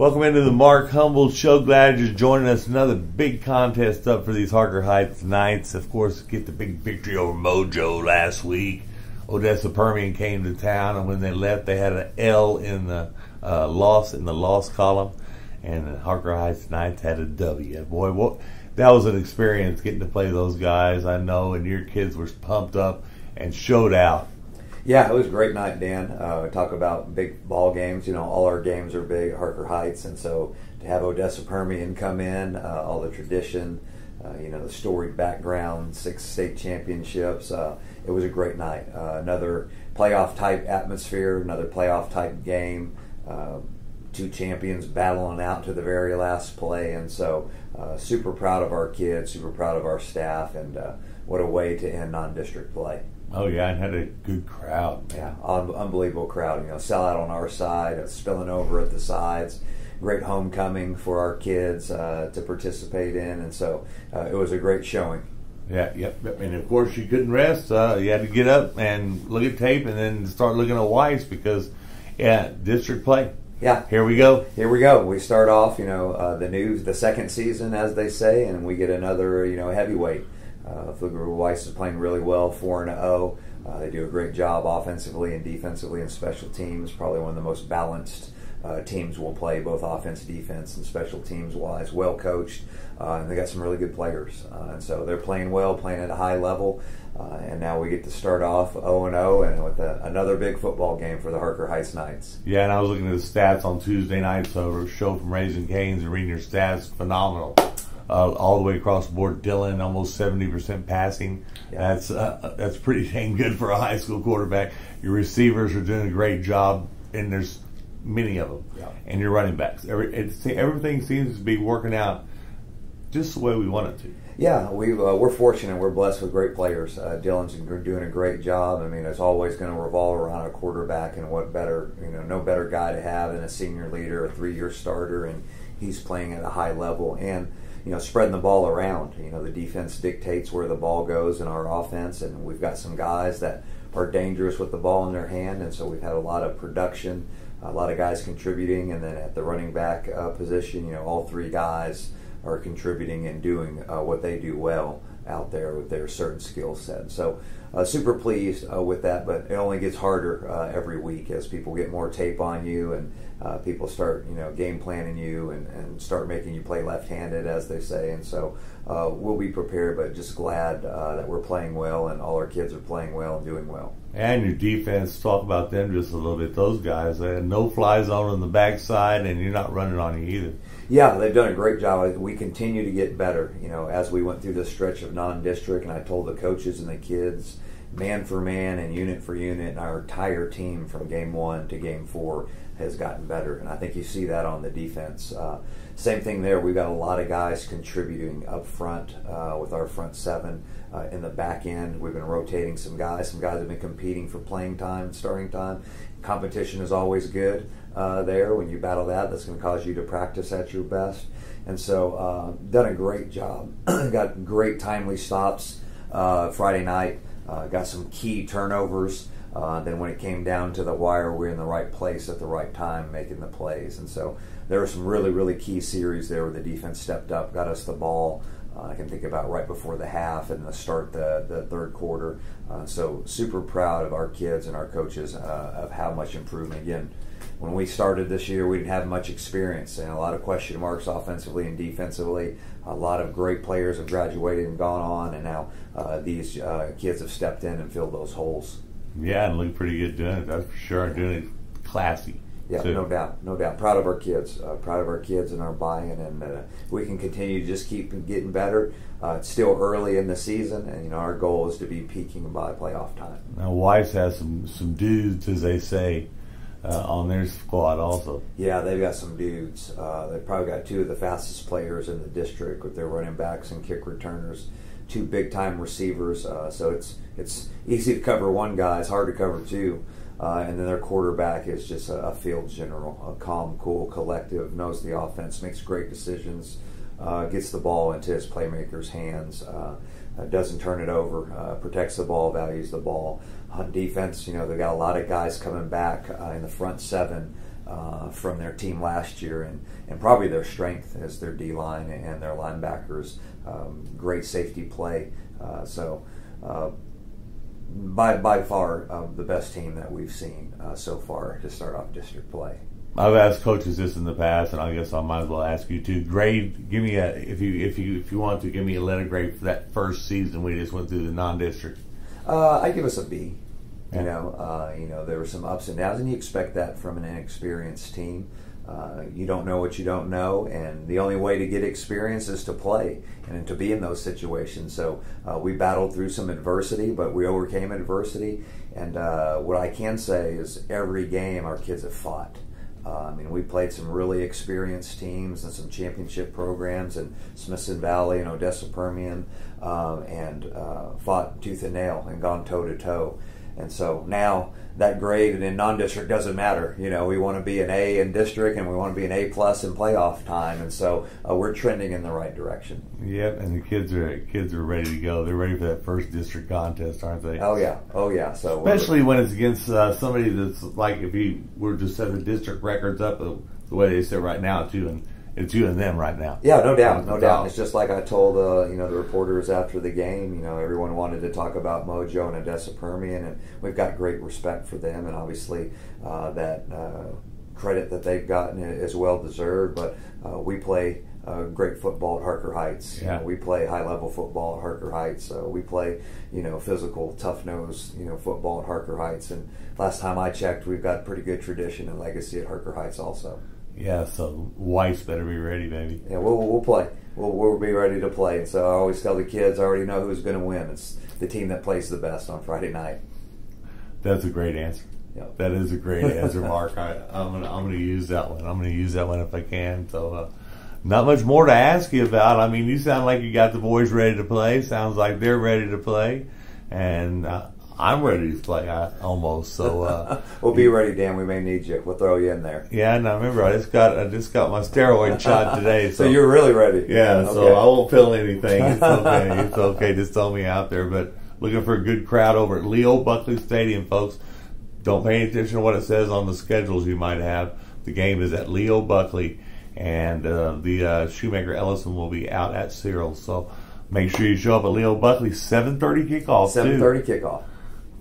Welcome into the Mark Humble Show. Glad you're joining us. Another big contest up for these Harker Heights Knights. Of course, get the big victory over Mojo last week. Odessa Permian came to town, and when they left, they had an L in the loss column, and the Harker Heights Knights had a W. Boy, that was an experience getting to play those guys, I know, and your kids were pumped up and showed out. Yeah, it was a great night, Dan. Talk about big ball games. You know, all our games are big, Harker Heights, and so to have Odessa Permian come in, all the tradition, the storied background, 6 state championships. It was a great night. Another playoff-type atmosphere, another playoff-type game. 2 champions battling out to the very last play, and so super proud of our kids, super proud of our staff, and what a way to end non-district play. Oh, yeah, and had a good crowd. Yeah, unbelievable crowd. Sellout on our side, spilling over at the sides. Great homecoming for our kids to participate in, and so it was a great showing. Yeah, yep. And, of course, you couldn't rest. You had to get up and look at tape and then start looking at Weiss because, district play. Yeah. Here we go. Here we go. We start off, the second season, as they say, and we get another, heavyweight. Weiss is playing really well, 4-0. They do a great job offensively and defensively and special teams. Probably one of the most balanced teams we'll play, both offense, defense, and special teams wise. Well coached, and they got some really good players. And so they're playing well, playing at a high level. And now we get to start off 0-0 and with another big football game for the Harker Heights Knights. Yeah, and I was looking at the stats on Tuesday night, so a show from Raising Cane's and reading your stats, phenomenal. All the way across the board. Dylan, almost 70% passing. Yeah. That's pretty dang good for a high school quarterback. Your receivers are doing a great job, and there's many of them. Yeah. And your running backs. Everything seems to be working out just the way we want it to. Yeah, we're fortunate. We're blessed with great players. Dylan's doing a great job. I mean, it's always going to revolve around a quarterback, and what better, no better guy to have than a senior leader, a 3-year starter, and he's playing at a high level. And spreading the ball around. The defense dictates where the ball goes in our offense, and we've got some guys that are dangerous with the ball in their hand, and so we've had a lot of production, a lot of guys contributing, and then at the running back position, all 3 guys are contributing and doing what they do well out there with their certain skill set. So super pleased with that, but it only gets harder every week as people get more tape on you and people start, game planning you and start making you play left-handed, as they say. And so we'll be prepared, but just glad that we're playing well and all our kids are playing well and doing well. And your defense, talk about them just a little bit. Those guys, they had no fly zone on the backside, and you're not running on you either. Yeah, they've done a great job. We continue to get better, as we went through this stretch of non-district, and I told the coaches and the kids, man for man and unit for unit, and our entire team from game 1 to game 4 has gotten better, and I think you see that on the defense. Same thing there. We've got a lot of guys contributing up front with our front 7. In the back end, we've been rotating some guys. Some guys have been competing for playing time, starting time. Competition is always good there. When you battle that's going to cause you to practice at your best. And so done a great job. Got great timely stops Friday night. Got some key turnovers. Then when it came down to the wire, we were in the right place at the right time making the plays. And so there were some really, really key series there where the defense stepped up, got us the ball. I can think about right before the half and the start the third quarter. So super proud of our kids and our coaches of how much improvement. Again, when we started this year, we didn't have much experience and a lot of question marks offensively and defensively. A lot of great players have graduated and gone on, and now these kids have stepped in and filled those holes. Yeah, and look pretty good doing it, that's for sure. Doing it classy. Yeah, no doubt. Proud of our kids. And our buy-in, and we can continue to just keep getting better. It's still early in the season, and our goal is to be peaking by playoff time. Now, Weiss has some dudes, as they say, on their squad also. Yeah, they've got some dudes. They've probably got 2 of the fastest players in the district with their running backs and kick returners. 2 big-time receivers. So it's easy to cover one guy. It's hard to cover 2. And then their quarterback is just a field general, a calm, cool, collective, knows the offense, makes great decisions, gets the ball into his playmakers' hands, doesn't turn it over, protects the ball, values the ball. On defense, they've got a lot of guys coming back in the front 7 from their team last year, and probably their strength is their D-line and their linebackers. Great safety play. By far the best team that we've seen so far to start off district play. I've asked coaches this in the past, and I guess I might as well ask you too. Grade, give me a if you want to give me a letter grade for that first season we just went through the non-district. I give us a B. You know, there were some ups and downs, and you expect that from an inexperienced team. You don't know what you don't know, and the only way to get experience is to play and to be in those situations. So we battled through some adversity, but we overcame adversity. And what I can say is every game our kids have fought. I mean, we played some really experienced teams and some championship programs in Smithson Valley and Odessa Permian, and fought tooth and nail and gone toe-to-toe. And so now that grade in non-district doesn't matter. You know, we want to be an A in district, and we want to be an A+ in playoff time. And so we're trending in the right direction. Yep, and the kids are ready to go. They're ready for that first district contest, aren't they? Oh yeah. So especially when it's against somebody that's like, if you were to set the district records up the way they sit right now too, and it's you and them right now. Yeah, no doubt. It's just like I told the reporters after the game. You know, everyone wanted to talk about Mojo and Odessa Permian, and we've got great respect for them, and obviously that credit that they've gotten is well deserved. But we play great football at Harker Heights. Yeah. You know, we play high level football at Harker Heights. We play physical, tough nosed football at Harker Heights. And last time I checked, we've got pretty good tradition and legacy at Harker Heights also. Yeah, so Weiss better be ready, baby. Yeah, we'll play. We'll be ready to play. And so I always tell the kids, I already know who's going to win. It's the team that plays the best on Friday night. That's a great answer. Yep. That is a great answer, Mark. I'm gonna use that one. I'm gonna use that one if I can. So, not much more to ask you about. I mean, you sound like you got the boys ready to play. Sounds like they're ready to play, and I'm ready to play almost. So we'll be ready, Dan. We may need you. We'll throw you in there. Yeah, no, remember I just got my steroid shot today. So you're really ready. Yeah, okay. So I won't feel anything. It's okay. It's okay. Just throw me out there. But looking for a good crowd over at Leo Buckley Stadium, folks. Don't pay attention to what it says on the schedules you might have. The game is at Leo Buckley, and the Shoemaker Ellison will be out at Cchelles. So make sure you show up at Leo Buckley. 7:30 kickoff. 7:30 kickoff.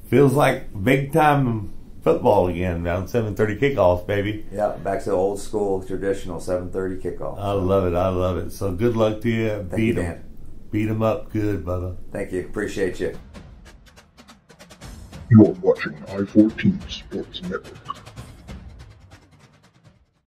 Feels like big time football again. Now 7:30 kickoff, baby. Yeah, back to the old school traditional 7:30 kickoff. I love it. So good luck to you. Thank you, Dan. Beat them up good, brother. Thank you. Appreciate you. You're watching I-14 Sports Network.